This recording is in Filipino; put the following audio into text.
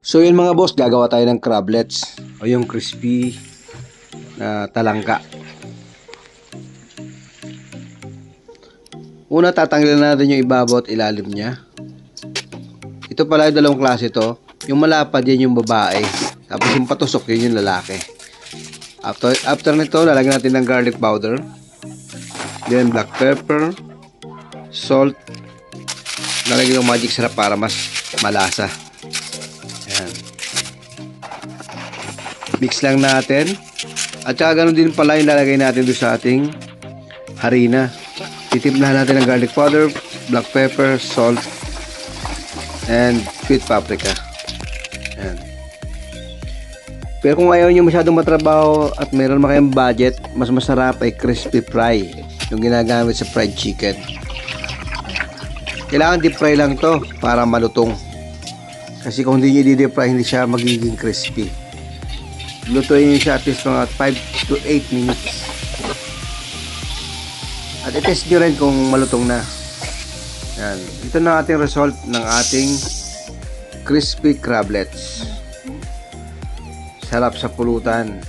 So yun mga boss, gagawa tayo ng crablets o yung crispy na talangka. Una, tatanggalin natin yung ibabaw at ilalim niya. Ito pala yung dalawang klase to. Yung malapad yan yung babae, tapos yung patusok yun yung lalaki. After nito, lalagyan natin ng garlic powder, then black pepper, salt, lalagyan ng magic sarap para mas malasa. Ayan. Mix lang natin. At saka ganun din pala yung lalagay natin doon sa ating harina. Titimplahan natin ng garlic powder, black pepper, salt, and sweet paprika. Ayan. Pero kung ayaw nyo masyadong matrabaho at meron na kayong budget, mas masarap ay crispy fry, yung ginagamit sa fried chicken. Kailangan deep fry lang to para malutong. Kasi kung hindi nyo deep fry, hindi siya magiging crispy. Lutuin nyo siya at least mga 5 to 8 minutes. At i-test nyo rin kung malutong na. Yan. Ito na ating result ng ating crispy crablets. Sarap sa pulutan.